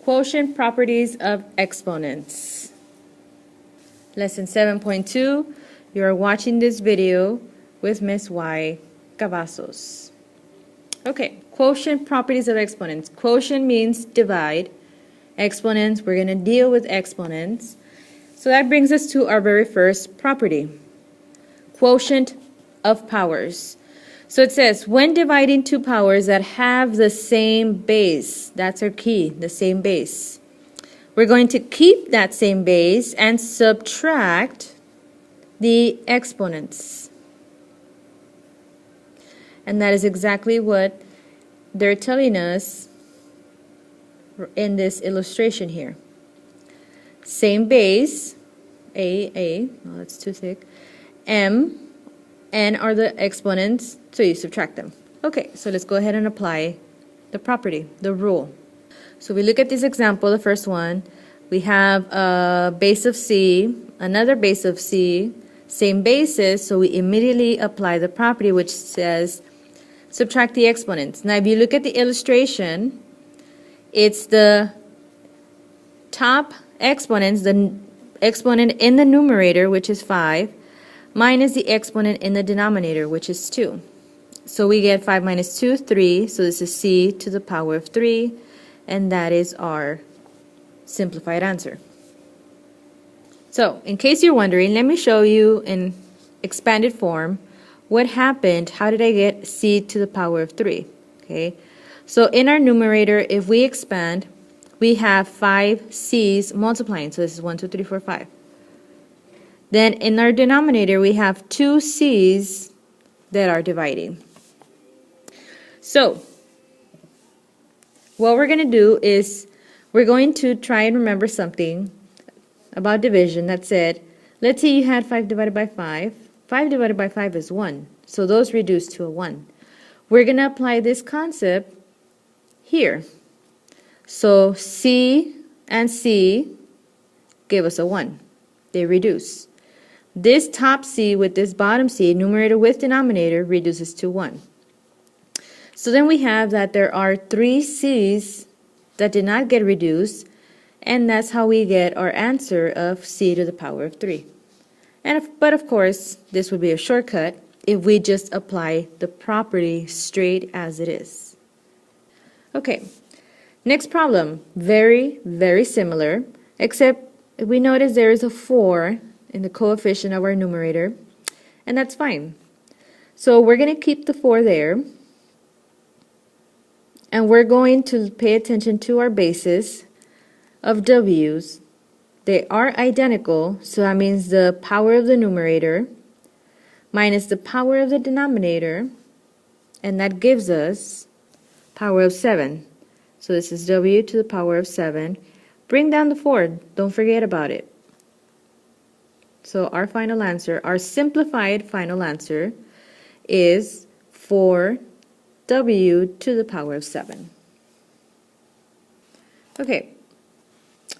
Quotient properties of exponents. Lesson 7.2. You are watching this video with Ms.Y. Cavazos. Okay, quotient properties of exponents. Quotient means divide. Exponents, we're going to deal with exponents. So that brings us to our very first property. Quotient of powers. So it says, when dividing two powers that have the same base, that's our key, the same base. We're going to keep that same base and subtract the exponents. And that is exactly what they're telling us in this illustration here. Same base, oh, that's too thick, M, N are the exponents, so you subtract them. Okay, so let's go ahead and apply the property, the rule. So we look at this example, the first one. We have a base of C, another base of C, same bases, so we immediately apply the property which says subtract the exponents. Now if you look at the illustration, it's the top exponents, the exponent in the numerator, which is 5, minus the exponent in the denominator, which is 2. So we get 5 minus 2, 3. So this is C to the power of 3. And that is our simplified answer. So in case you're wondering, let me show you in expanded form what happened. How did I get C to the power of 3? Okay. So in our numerator, if we expand, we have 5 C's multiplying. So this is 1, 2, 3, 4, 5. Then in our denominator, we have 2 C's that are dividing. So what we're going to do is we're going to try and remember something about division that said, let's say you had 5 divided by 5. 5 divided by 5 is 1. So those reduce to a 1. We're going to apply this concept here. So C and C give us a 1. They reduce. This top C with this bottom C, numerator with denominator, reduces to 1. So then we have that there are 3 C's that did not get reduced, and that's how we get our answer of C to the power of 3. But of course, this would be a shortcut if we just apply the property straight as it is. Okay, next problem, very, very similar, except we notice there is a 4 in the coefficient of our numerator, and that's fine. So we're going to keep the 4 there, and we're going to pay attention to our bases of W's. They are identical, so that means the power of the numerator minus the power of the denominator, and that gives us power of 7. So this is W to the power of 7. Bring down the 4, don't forget about it. So our final answer, our simplified final answer, is 4W to the power of 7. Okay,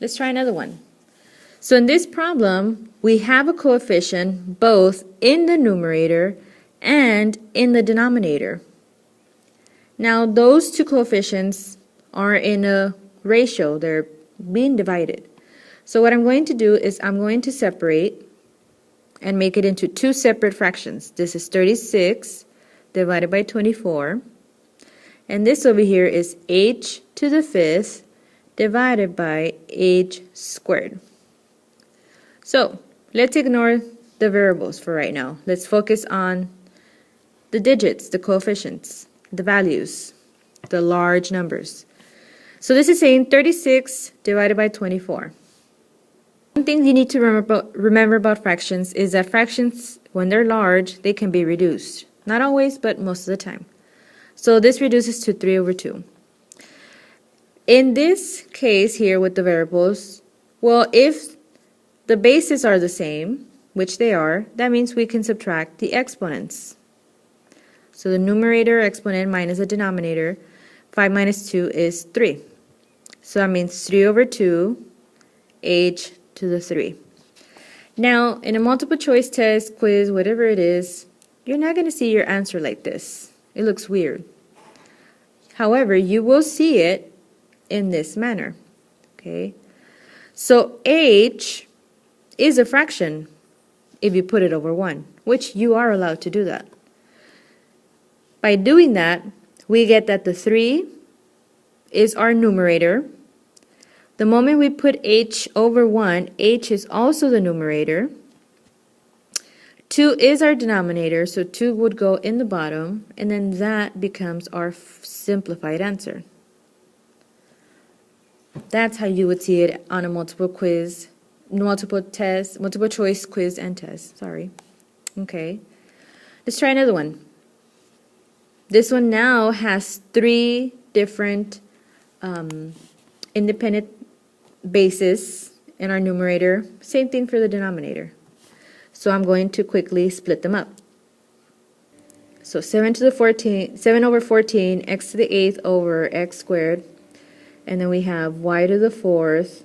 let's try another one. So in this problem, we have a coefficient both in the numerator and in the denominator. Now those two coefficients are in a ratio, they're being divided. So what I'm going to do is I'm going to separate and make it into 2 separate fractions. This is 36 divided by 24. And this over here is h to the 5th divided by h squared. So let's ignore the variables for right now. Let's focus on the digits, the coefficients, the values, the large numbers. So this is saying 36 divided by 24. One thing you need to remember about fractions is that fractions, when they're large, they can be reduced. Not always, but most of the time. So this reduces to 3 over 2. In this case here with the variables, well, if the bases are the same, which they are, that means we can subtract the exponents. So the numerator exponent minus the denominator, 5 minus 2 is 3. So that means 3 over 2, h to the 3. Now, in a multiple choice test, quiz, whatever it is, you're not going to see your answer like this. It looks weird. However, you will see it in this manner. Okay, so h is a fraction if you put it over 1, which you are allowed to do that. By doing that, we get that the 3 is our numerator. The moment we put h over 1, h is also the numerator. 2 is our denominator, so 2 would go in the bottom, and then that becomes our simplified answer. That's how you would see it on a multiple choice quiz and test. Sorry. Okay. Let's try another one. This one now has 3 different independent bases in our numerator. Same thing for the denominator. So I'm going to quickly split them up. So 7 over 14, x to the 8th over x squared. And then we have y to the 4th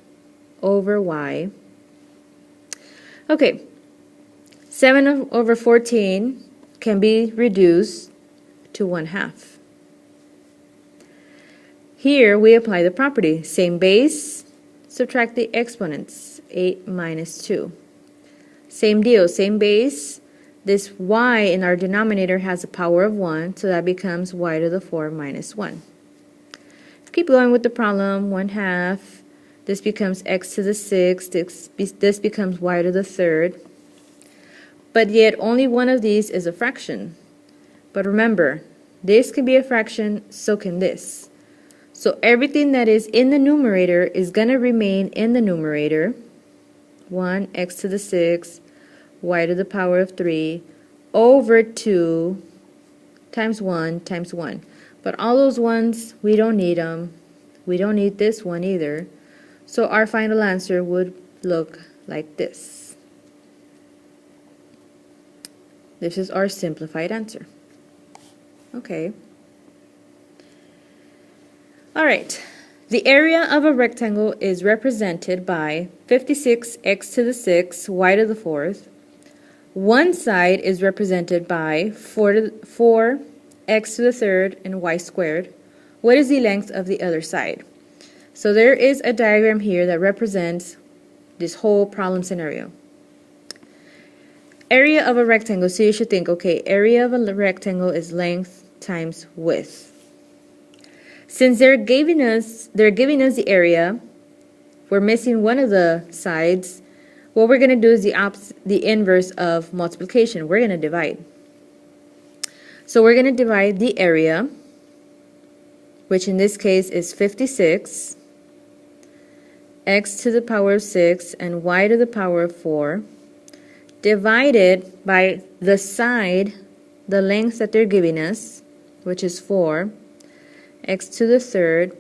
over y. Okay, 7 over 14 can be reduced to 1/2. Here we apply the property. Same base, subtract the exponents. 8 minus 2. Same deal, same base. This y in our denominator has a power of 1, so that becomes y to the 4 minus 1. Keep going with the problem. 1/2. This becomes x to the 6th. This becomes y to the 3rd. But yet only one of these is a fraction. But remember, this can be a fraction, so can this. So everything that is in the numerator is going to remain in the numerator. 1 x to the 6th, y to the power of 3, over 2 times 1 times 1. But all those ones, we don't need them. We don't need this one either. So our final answer would look like this. This is our simplified answer. Okay. All right. The area of a rectangle is represented by 56x to the 6th, y to the 4th. One side is represented by 4x to the 3rd and y squared. What is the length of the other side? So there is a diagram here that represents this whole problem scenario. Area of a rectangle, so you should think, okay, area of a rectangle is length times width. Since they're giving us the area, we're missing one of the sides. What we're going to do is the inverse of multiplication. We're going to divide. So we're going to divide the area, which in this case is 56, x to the power of 6 and y to the power of 4, divided by the side, the length that they're giving us, which is 4, x to the 3rd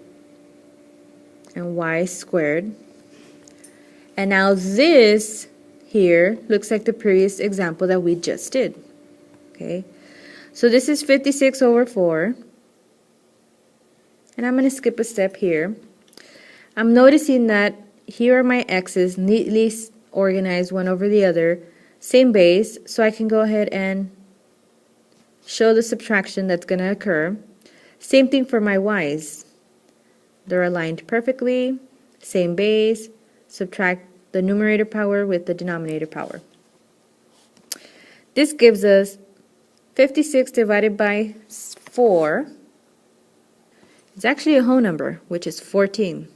and y squared. And now this here looks like the previous example that we just did. Okay, so this is 56 over 4. And I'm going to skip a step here. I'm noticing that here are my x's neatly organized one over the other, same base, so I can go ahead and show the subtraction that's going to occur. Same thing for my y's. They're aligned perfectly, same base, subtract the numerator power with the denominator power. This gives us 56 divided by 4. It's actually a whole number, which is 14.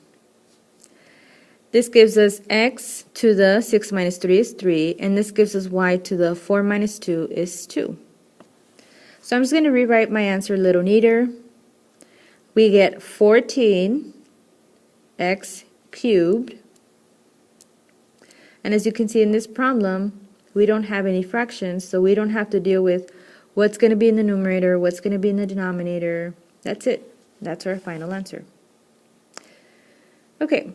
This gives us x to the 6 minus 3 is 3, and this gives us y to the 4 minus 2 is 2. So I'm just going to rewrite my answer a little neater. We get 14x cubed. And as you can see in this problem, we don't have any fractions, so we don't have to deal with what's going to be in the numerator, what's going to be in the denominator. That's it. That's our final answer. Okay.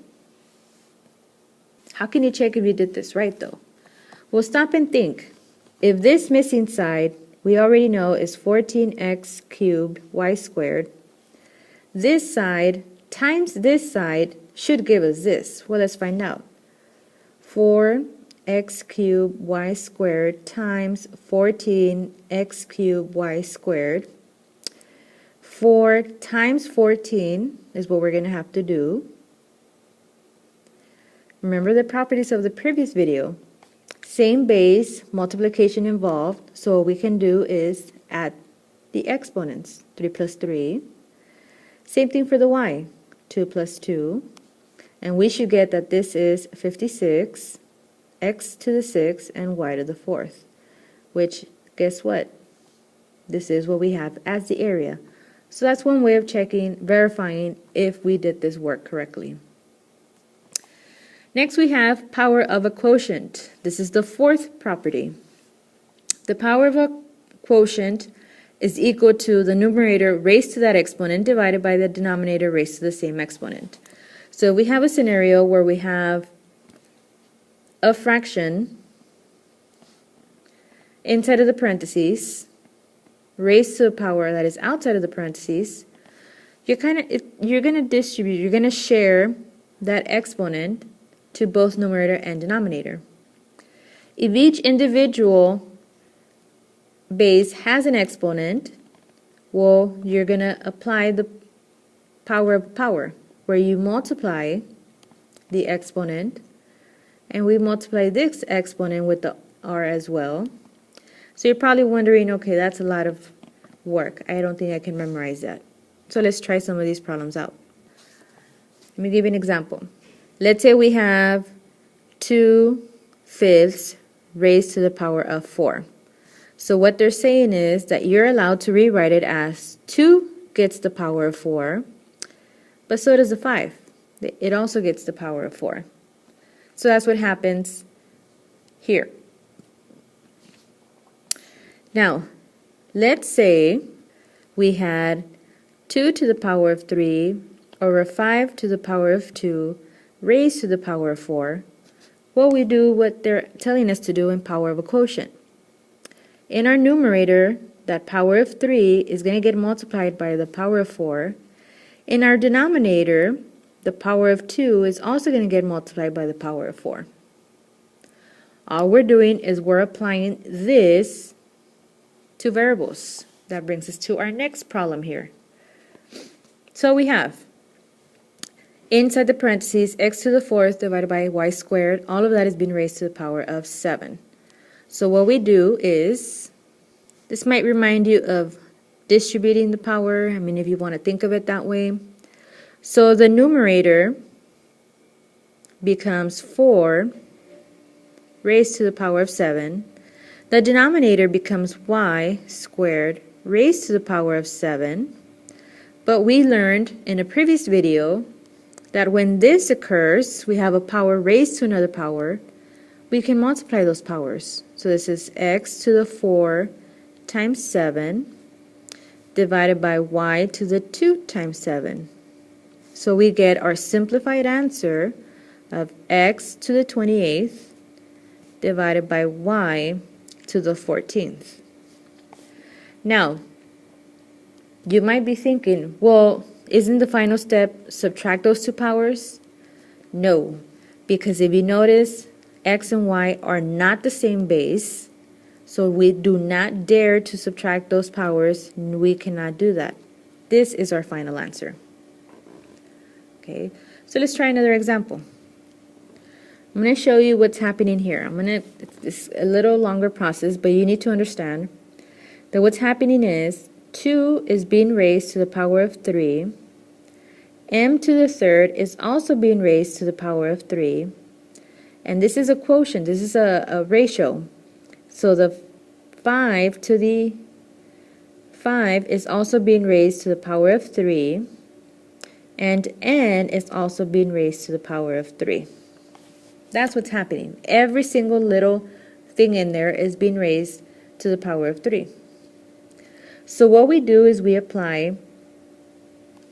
How can you check if you did this right, though? Well, stop and think. If this missing side, we already know is 14x cubed y squared, this side times this side should give us this. Well, let's find out. 4x cubed y squared times 14x cubed y squared. 4 times 14 is what we're going to have to do. Remember the properties of the previous video. Same base, multiplication involved, so what we can do is add the exponents. 3 plus 3. Same thing for the y. 2 plus 2. And we should get that this is 56, x to the 6th and y to the 4th. Which, guess what? This is what we have as the area. So that's one way of verifying if we did this work correctly. Next we have power of a quotient. This is the fourth property. The power of a quotient is equal to the numerator raised to that exponent divided by the denominator raised to the same exponent. So we have a scenario where we have a fraction inside of the parentheses raised to a power that is outside of the parentheses. You're going to share that exponent to both numerator and denominator. If each individual base has an exponent, well, you're going to apply the power of power, where you multiply the exponent, and we multiply this exponent with the r as well. So you're probably wondering, okay, that's a lot of work. I don't think I can memorize that. So let's try some of these problems out. Let me give you an example. Let's say we have 2/5 raised to the power of 4. So what they're saying is that you're allowed to rewrite it as 2 gets the power of 4, but so does the 5. It also gets the power of 4. So that's what happens here. Now, let's say we had 2 to the power of 3 over 5 to the power of 2 raised to the power of 4. Well, we do what they're telling us to do in power of a quotient. In our numerator, that power of 3 is going to get multiplied by the power of 4. In our denominator, the power of 2 is also going to get multiplied by the power of 4. All we're doing is we're applying this to variables. That brings us to our next problem here. So we have inside the parentheses x to the 4th divided by y squared. All of that is being raised to the power of 7. So what we do is, this might remind you of distributing the power, I mean if you want to think of it that way. So the numerator becomes 4 raised to the power of 7. The denominator becomes y squared raised to the power of 7. But we learned in a previous video that when this occurs, we have a power raised to another power, we can multiply those powers. So this is x to the 4 times 7 divided by y to the 2 times 7. So we get our simplified answer of x to the 28th divided by y to the 14th. Now, you might be thinking, well, isn't the final step subtract those two powers? No, because if you notice, x and y are not the same base, so we do not dare to subtract those powers. We cannot do that. This is our final answer. Okay, so let's try another example. I'm going to show you what's happening here. It's a little longer process, but you need to understand that what's happening is 2 is being raised to the power of 3. M to the 3rd is also being raised to the power of 3. And this is a quotient. This is a ratio. So the 5 to the 5 is also being raised to the power of 3. And n is also being raised to the power of 3. That's what's happening. Every single little thing in there is being raised to the power of 3. So what we do is we apply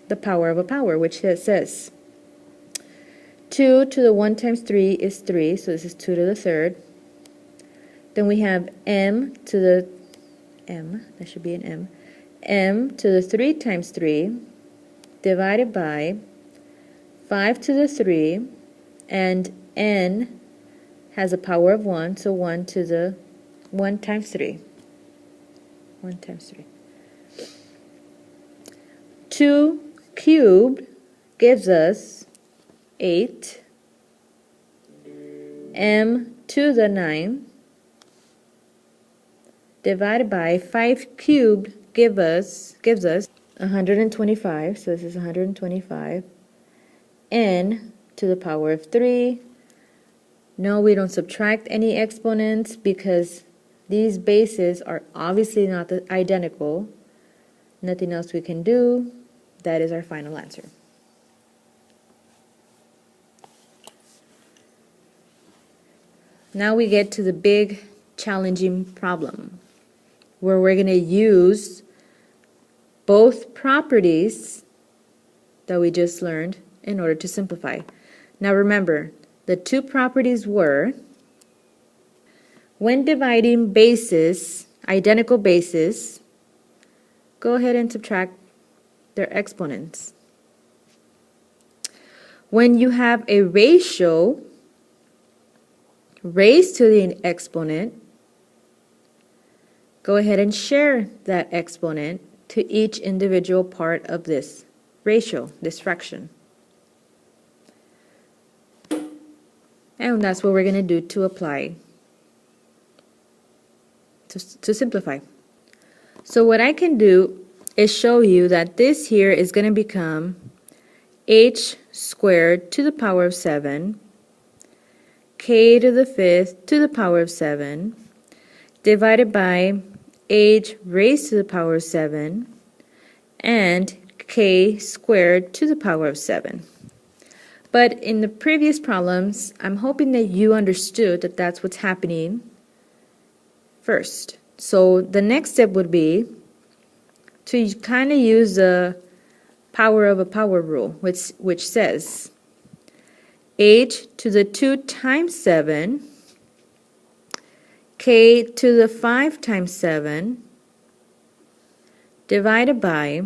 the power of a power, which says 2 to the 1 times 3 is 3, so this is 2 to the 3rd. Then we have m to the that should be an m to the 3 times 3 divided by 5 to the 3, and n has a power of 1, so 1 to the 1 times 3. 1 times 3. 2 cubed gives us 8. m to the 9 divided by 5 cubed gives us 125. So this is 125. N to the power of 3. No, we don't subtract any exponents because these bases are obviously not identical. Nothing else we can do. That is our final answer. Now we get to the big challenging problem where we're going to use both properties that we just learned in order to simplify. Now remember, the two properties were, when dividing bases, identical bases, go ahead and subtract their exponents. When you have a ratio raised to the exponent, go ahead and share that exponent to each individual part of this ratio, this fraction. And that's what we're going to do to apply, to simplify. So what I can do is show you that this here is going to become h squared to the power of 7, k to the 5th to the power of 7, divided by h raised to the power of 7, and k squared to the power of 7. But in the previous problems, I'm hoping that you understood that that's what's happening first. So the next step would be to kind of use the power of a power rule, which says h to the 2 times 7, k to the 5 times 7, divided by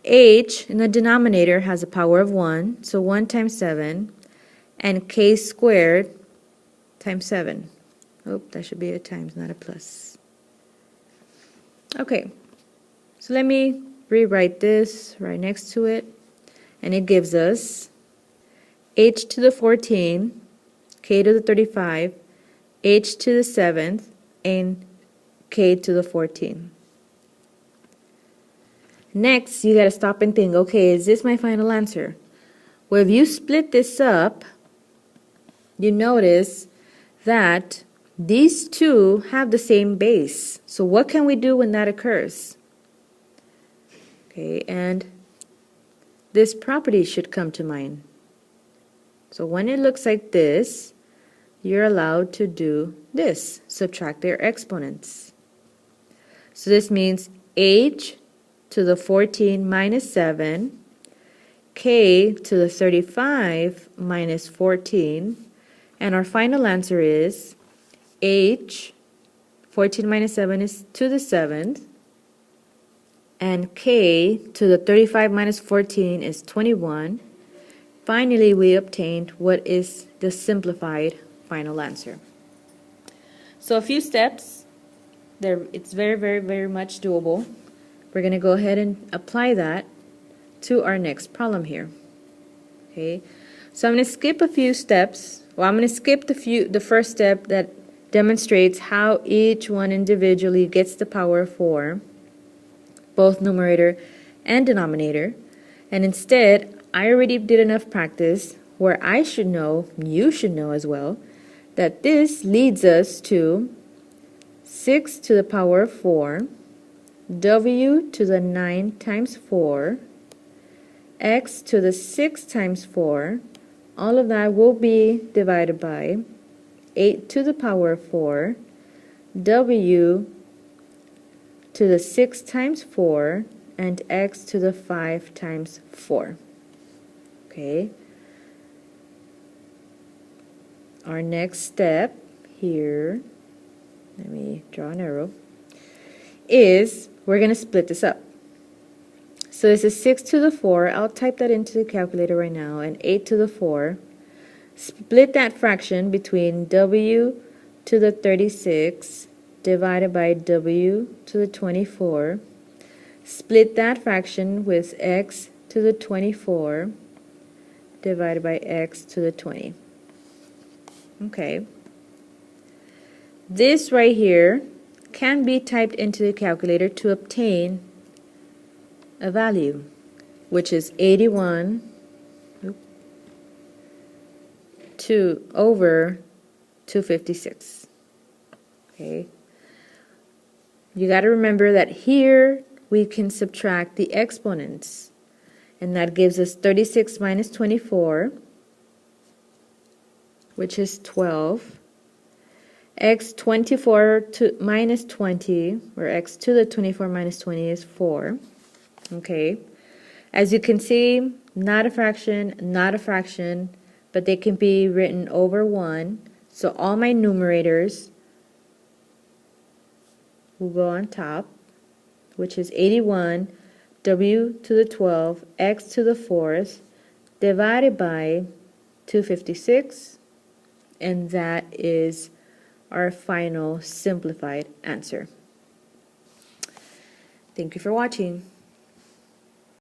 h in the denominator has a power of 1, so 1 times 7, and k squared times 7. Oh, that should be a times, not a plus. Okay, so let me rewrite this right next to it, and it gives us h to the 14, k to the 35, h to the 7th, and k to the 14. Next, you got to stop and think, okay, is this my final answer? Well, if you split this up, you notice that these two have the same base. So what can we do when that occurs? Okay, and this property should come to mind. So when it looks like this, you're allowed to do this, subtract their exponents. So this means h to the 14 minus 7, k to the 35 minus 14, and our final answer is h, 14 minus 7 is to the 7th, and k to the 35 minus 14 is 21. Finally, we obtained what is the simplified final answer. So a few steps, it's very much doable. We're going to go ahead and apply that to our next problem here. Okay, so I'm going to skip a few steps. Well, I'm going to skip the first step that demonstrates how each one individually gets the power of 4, both numerator and denominator. And instead, I already did enough practice where I should know, you should know as well, that this leads us to 6 to the power of 4, w to the 9 times 4, x to the 6 times 4, all of that will be divided by 8 to the power of 4, w to the 6 times 4, and x to the 5 times 4. Okay. Our next step here, let me draw an arrow, is we're going to split this up. So this is 6 to the 4. I'll type that into the calculator right now, and 8 to the 4. Split that fraction between w to the 36 divided by w to the 24. Split that fraction with x to the 24 divided by x to the 20. Okay. This right here can be typed into the calculator to obtain a value, which is 81 over 256. Okay. You got to remember that here we can subtract the exponents, and that gives us 36 minus 24, which is 12. X 24 to minus 20, or x to the 24 minus 20 is 4. Okay. As you can see, not a fraction, but they can be written over 1. So all my numerators will go on top, which is 81 w to the 12 x to the 4th divided by 256, and that is our final simplified answer. Thank you for watching.